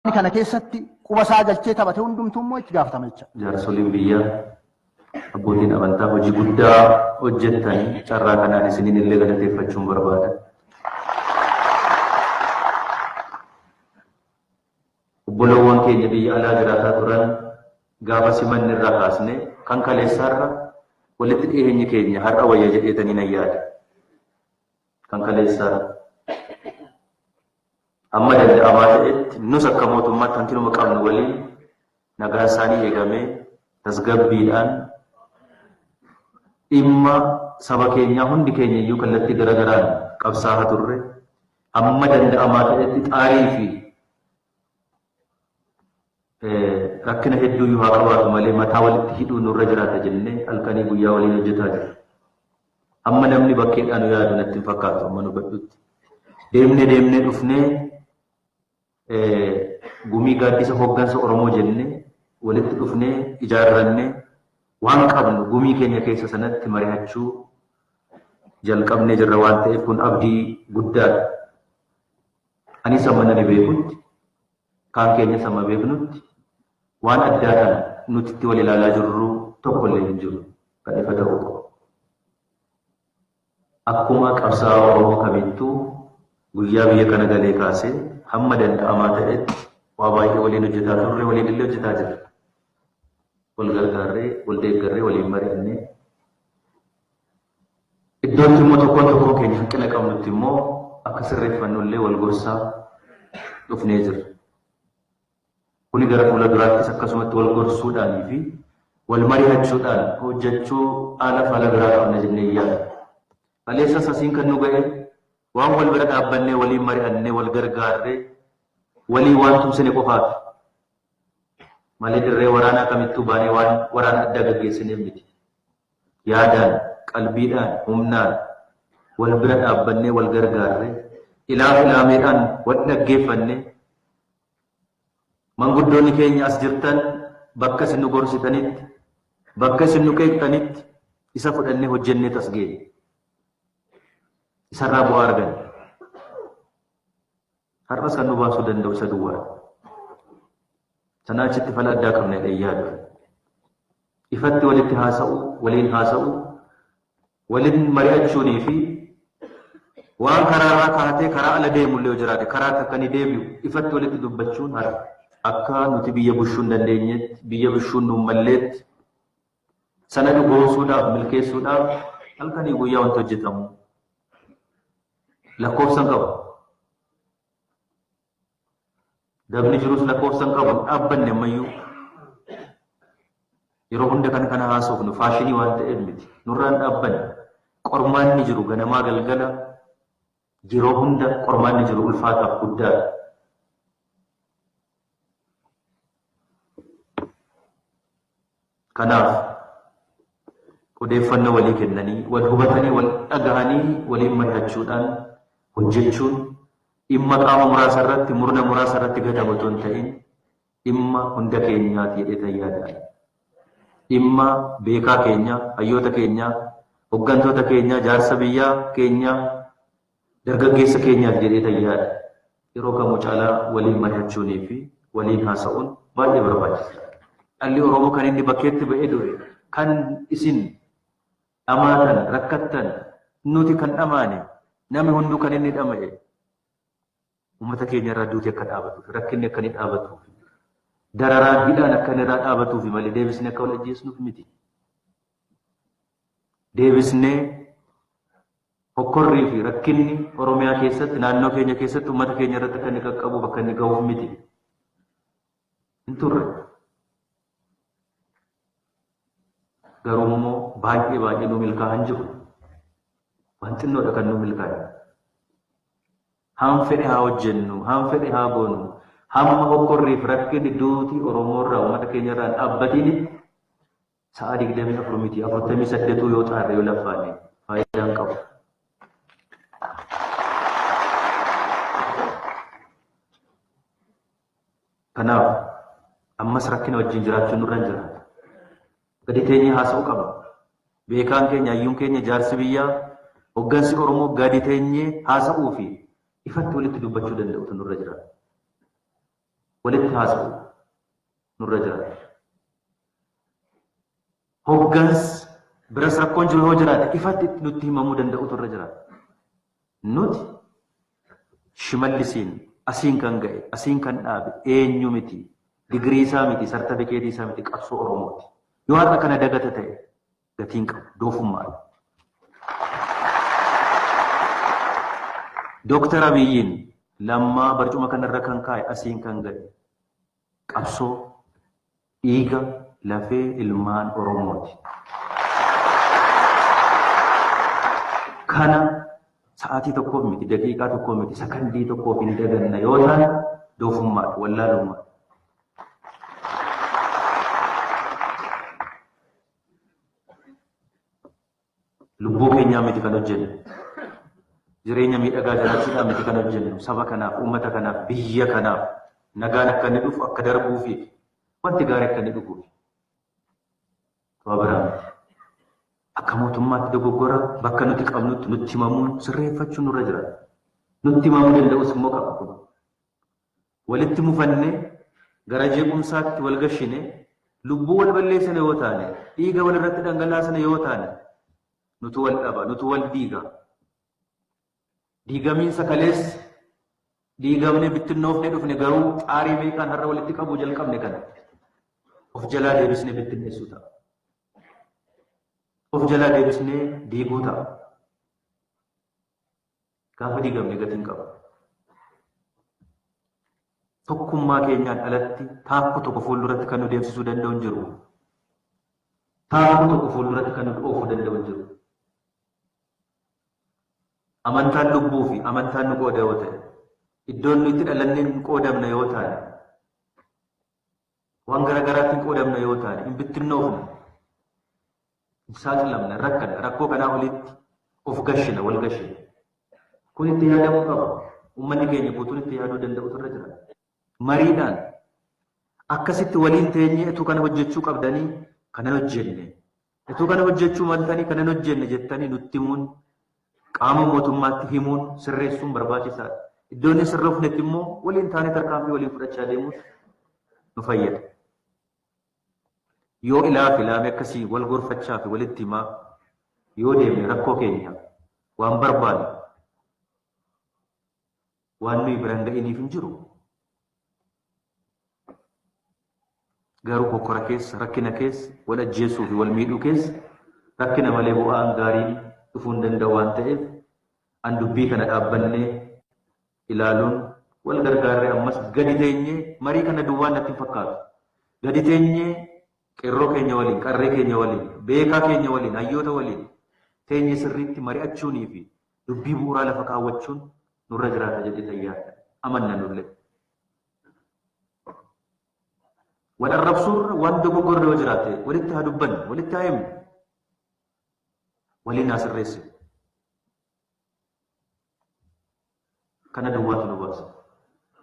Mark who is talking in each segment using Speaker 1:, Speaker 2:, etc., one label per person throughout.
Speaker 1: kana keessatti quba isaa galchee taphate hundumtuu immoo itti gaafatama jecha.
Speaker 2: Jaarsoliin biyyaa abbootiin amantaa hojii guddaa hojjettanii carraa kanaan isiniin illee galateeffachuun barbaada. Obboloowwan keenya biyya alaa jiraataa turan gaafa simanni irraa kaasne kan kaleessaarra walitti dhiyeenyi keenya har'a wayya jedheetanii nan yaada. Kan kaleessaarra amma danda'amaa ta'etti nus akka mootummaatti hanqinuma qabnu waliin nagaa isaanii eegamee tasgabbiidhaan dhimma saba keenyaa hundi keenya iyyuu kallattii garagaraan qabsaa'aa turre amma danda'amaa ta'etti xaarii fi rakkina hedduu yoo haa qabaatu malee mataa walitti hidhuu nurra jiraata jennee halkanii guyyaa waliin hojjetaa jirra. Amma namni bakkeedhaan yaadu natti hin fakkaatu amma nu badhutti. Deemnee dhufnee gumii gaaddisa hooggansa Oromoo jennee walitti dhufnee ijaarrannee waan qabnu gumii keenya keessa sanatti mari'achuu jalqabnee jirra waan ta'eef kun abdii guddaadha. Anis amma nani beekutti kaan keenya sama beeknutti waan addaa kana nuti itti wal ilaalaa jirru tokkollee hin jiru kan ifa ta'uu qabu. Akkuma qabsaa'aa Oromoo kamittuu guyyaa biyya kana galee kaasee hamma danda'amaa ta'etti waa baay'ee waliin hojjetaa turre waliin illee hojjetaa jirra. Wal gargaarree wal deeggarree waliin mari'annee iddootti immoo tokkoon keenya hanqina qabnutti immoo akka sirreeffannullee wal gorsaa dhufnee jirra. Kuni gara fuula duraattis akkasumatti wal gorsuudhaanii fi wal mari'achuudhaan hojjechuu haala biraa qabna jennee yaada. Kaleessas asiin kan nu ga'e waan wal bira dhaabbannee waliin mari'annee wal gargaarree walii waan tumsine qofaati. Malee dirree waraanaa kamittuu baanee waan waraana addaa gaggeessineef miti. Yaadaan, qalbiidhaan, humnaan wal bira dhaabbannee wal gargaarree ilaameedhaan wal dhaggeeffannee manguddoonni keenya as jirtan bakka isin nu gorsitanitti bakka isin nu qeeqxanitti isa fudhannee hojjennee tas geenye. Isarraa bu'aa argan. Har'as kan nu baasuu danda'u isa duwwaa. Sanaa achitti fala addaa qabna yaadu. Ifatti walitti haasa'u, waliin haasa'u, waliin mari'achuunii fi waan karaarraa kaatee karaa ala deemullee yoo jiraate karaa akka ni deebi'u ifatti walitti dubbachuun har'a. Akka nuti biyya bushuun dandeenyetti, biyya bushuun nuun malleetti sana dhugoomsuudhaaf, milkeessuudhaaf halkanii guyyaa wanti hojjetamu lakkoofsan qaba. Dabni jirus lakkoofsan qaba. Dhaabbanne ammayyuu yeroo hunda kana haasofnu faashinii waan ta'eef miti. Nurraan dhaabbanne qormaanni jiru ganamaa galgala yeroo hunda qormaanni jiru ulfaataaf guddaadha. Kanaaf odeeffannoo walii kennanii, wal hubatanii, wal dhagahanii waliin mari'achuudhaan hojjechuun dhimma qaama muraasa irratti, murna muraasa irratti gadamu otoo hin ta'in dhimma hunda keenyaati jedhee yaada. Dhimma beekaa keenya, hayyoota keenya, hooggantoota keenya, jaarsa biyyaa keenya, dargaggeessa keenyaati jedhee yaada. Yeroo kamuu caalaa waliin mari'achuunii fi waliin haasa'uun baay'ee barbaachisaadha. Dhalli Oromoo kan inni bakkeetti ba'ee dure kan isin dhamaatan rakkattan nuti kan dhamaane namni hunduu kan inni dhama'e uummata keenya irraa duuti akka dhaabatuuf rakkinni akka inni dhaabatuuf dararaan hidhaan akka inni irraa dhaabatuuf malee deebisnee akka wal ajjeesnuuf miti. Deebisnee hokkorrii fi rakkinni Oromiyaa keessatti naannoo keenya keessatti uummata keenya irratti akka inni qaqqabuuf akka inni ga'uuf miti. Hin turre. Garuu immoo baay'ee nu milkaa'an jiru. Waan xinnoodha kan nu milkaa'e. Haan fedhe haa hojjennu, haan fedhe haa goonu, hamma hokkorriif rakkinni duuti Oromoo irraa uummata keenya irraa dhaabbatiin sa'a 24 miti 48 yoo xaarre yoo laffaane faayidaan qabu. Kanaaf ammas rakkina wajjin jiraachuun nurra hin jiraatu. Gadi teenyee haasa'uu qaba. Beekaan keenya, hayyuun keenya, jaarsi biyyaa, hooggansi Oromoo gadi teenyee haasa'uu fi ifatti walitti dubbachuu danda'utu nurra jira. walitti haasa'u nurra jiraata. Hogganas biras rakkoon jiru yoo jiraate ifatti nutti himamuu danda'utu irra jiraata. Nuti Shimallisiin asiin kan ga'e, asiin kan dhaabe eenyu miti, digirii isaa miti, sartifikeetii isaa miti, qabsoo Oromooti. Yoo har'a kana dagata ta'e gatiin qabu, doofummaadha. Dooktar Abiyyiin lammaa barcuma kanarra kan kaa'e asiin kan ga'e qabsoo dhiiga lafee ilmaan Oromooti. Kana sa'aatii tokkoof miti, daqiiqaa tokkoof miti, sakandii tokkoof hin daganna yoo ta'an doofummaadha, wallaalummaadha. Lubbuu keenyaa miti kan hojjennu, jireenya miidhagaa jiraachuudhaan miti kan hojjennu, saba kanaaf, uummata kanaaf, biyya kanaaf nagaan akka inni dhufu, akka darbuufi wanti gaarii akka inni dhufuufi. To'abiraan akka mootummaatti dogoggora bakka nuti qabnutti nutti himamuun sirreeffachuun nurra jira. Nutti himamuu danda'us immoo qaba kun. Walitti mufannee gara jeequmsaatti wal gashine lubbuu wal balleessine yoo taane, dhiiga wal irratti dhangalaasine yoo taane, nutu wal dhaba, nutu wal diiga. Diigamiinsa kalees diigamne bittinnoofne dhufne garuu xaarii meeqaan har'a walitti qabuu jalqabne kana of jalaa deebisne bittinneessuu ta'a. Of jalaa deebisnee diiguu ta'a. Gaafa diigamne gatiin qaba. Tokkummaa keenyaan alatti taakku tokko fuulduratti kan nu deemsisuu danda'u hin jiru. Taakku tokko fuulduratti kan nu oofuu danda'u hin jiru. Amantaan lubbuu fi amantaan nu qooda yoo ta'e, iddoon nu itti dhalannee hin qoodamne yoo taane, waan garaagaraatti hin qoodamne yoo taane, hin bittinnoofne, hin saaxilamne, rakkanne, rakkoo kanaa olitti of gashina, wal gashina. Kun itti yaadamuu qaba. Uummanni keenya guutuun itti yaaduu danda'utu irra jira. Mariidhaan akkasitti waliin teenyee ituu kana hojjechuu qabdanii kanan hojjenne, ituu kana hojjechuu maltanii kanan hojjenne jettanii nutti himuun, qaama mootummaatti himuun, sirreessuun barbaachisaadha. Iddoo inni sirreefnetti immoo waliin taanee tarkaanfii waliin fudhachaa deemuun nu fayyada. Yoo ilaame akkasii wal gorfachaa fi walitti himaa yoo deemne rakkoo keenya waan barbaadu waan nuyi biraan ga'iniif hin jiru. Garuu kokkora keessa, rakkina keessa, wal ajjeesuu fi wal miidhuu keessa rakkina malee bu'aan gaarii dhufuu hin danda'u waan ta'eef an dubbii kana dhaabbannee ilaaluun wal gargaarree ammas gadi teenyee marii kana duwwaan natti hin fakkaatu. Gadi teenyee qeerroo keenya waliin, qarree keenya waliin, beekaa keenya waliin, hayyoota waliin teenyee sirriitti mari'achuunii fi dubbii bu'uuraa lafa kaawwachuun nurra jiraata jedhee tayyaadha. Amanna nullee. Wal arrabsuurra waan dogoggorre yoo jiraate walitti haa dubbannu, walitti haa himnu, waliin haa sirreessinu. Kana duwwaatu nu baasa.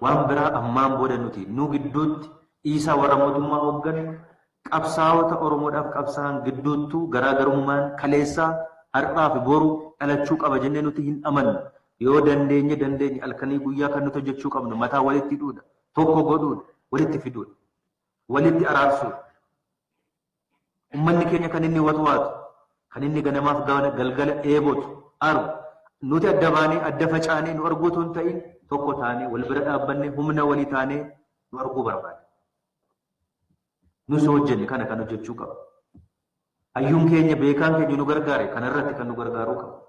Speaker 2: Waan biraa ammaan booda nuti nu gidduutti dhiisaa warra mootummaa hooggan qabsaa'ota Oromoodhaaf qabsaa'an gidduuttuu garaagarummaan kaleessaa har'aa fi boru dhalachuu qaba jennee nuti hin amannu. Yoo dandeenye halkanii guyyaa kan nuti hojjechuu qabnu mataa walitti hidhuudha, tokko godhuudha, walitti fiduudha, walitti araarsuudha. Uummanni keenya kan inni watwaatu, kan inni ganamaaf galgala eebotu, aru nuti adda baanee adda facaanee nu arguutu hin ta'in tokko taanee wal bira dhaabbannee humna walii taanee nu arguu barbaada. Nus hojjenne kana kan hojjechuu qaba. Hayyuun keenya beekaan keenya nu gargaare kanarratti kan nu gargaaruu qaba.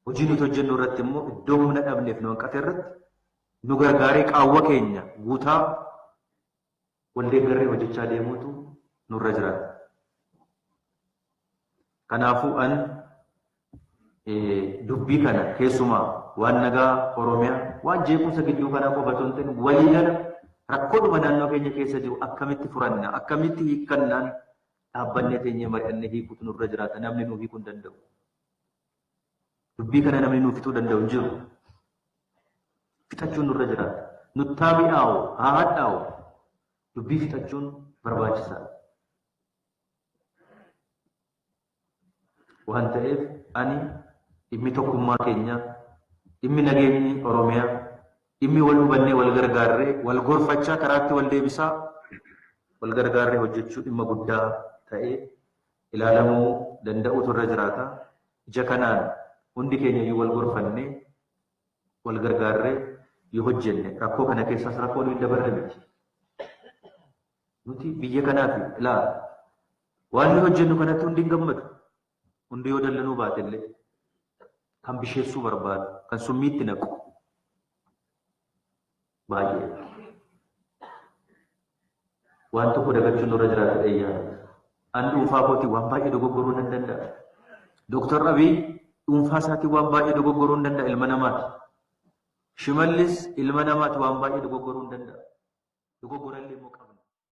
Speaker 2: Hojii nuti hojjennu irratti immoo iddoo humna dhabneef nu hanqate irratti nu gargaaree qaawwa keenya guutaa wal deeggarree hojjechaa deemuutu nurra jiraata. Kanaafuu an dubbii kana keessumaa waan nagaa Oromiyaa waan jeequmsa gidduu kanaa qofatu hin ta'in walii gala rakkoodhuma naannoo keenya keessa jiru akkamitti furanna, akkamitti hiikkannaan dhaabbannee teenyee mari'annee hiikuutu nurra jiraata. Namni nuu hiikuu hin danda'u. Dubbii kana namni nuu fixuu danda'u hin jiru. Fixachuun nurra jiraata. Nuttaa mi'aawu, haa hadhaa'u. Dubbii fixachuun barbaachisaadha. Waan ta'eef ani dhimmi tokkummaa keenyaa, dhimmi nageenyi Oromiyaa, dhimmi wal hubannee wal gargaarree wal gorfachaa karaatti wal deebisaa wal gargaarree hojjechuu dhimma guddaa ta'ee ilaalamuu danda'utu irra jiraata. Ija kanaan hundi keenya yoo wal gorfannee wal gargaarree yoo hojjenne rakkoo kana keessaas rakkoo nuyi dabarre miti. Nuti biyya kanaaf ilaa waan nuyi hojjennu kanatti hundi hin gammadu. Hundi yoo dallanuu baate illee kan bisheessuu barbaadu kan summiitti naqu baay'ee waan tokko dagachuun nurra jiraata dheeyyaa. An dhuunfaa kootii waan baay'ee dogoggoruu nan danda'a. Dooktar Abiy dhuunfaa isaatii waan baay'ee dogoggoruu hin danda'a ilma namaati. Shimallis ilma namaati waan baay'ee dogoggoruu hin danda'a. Dogoggorallee immoo qaba.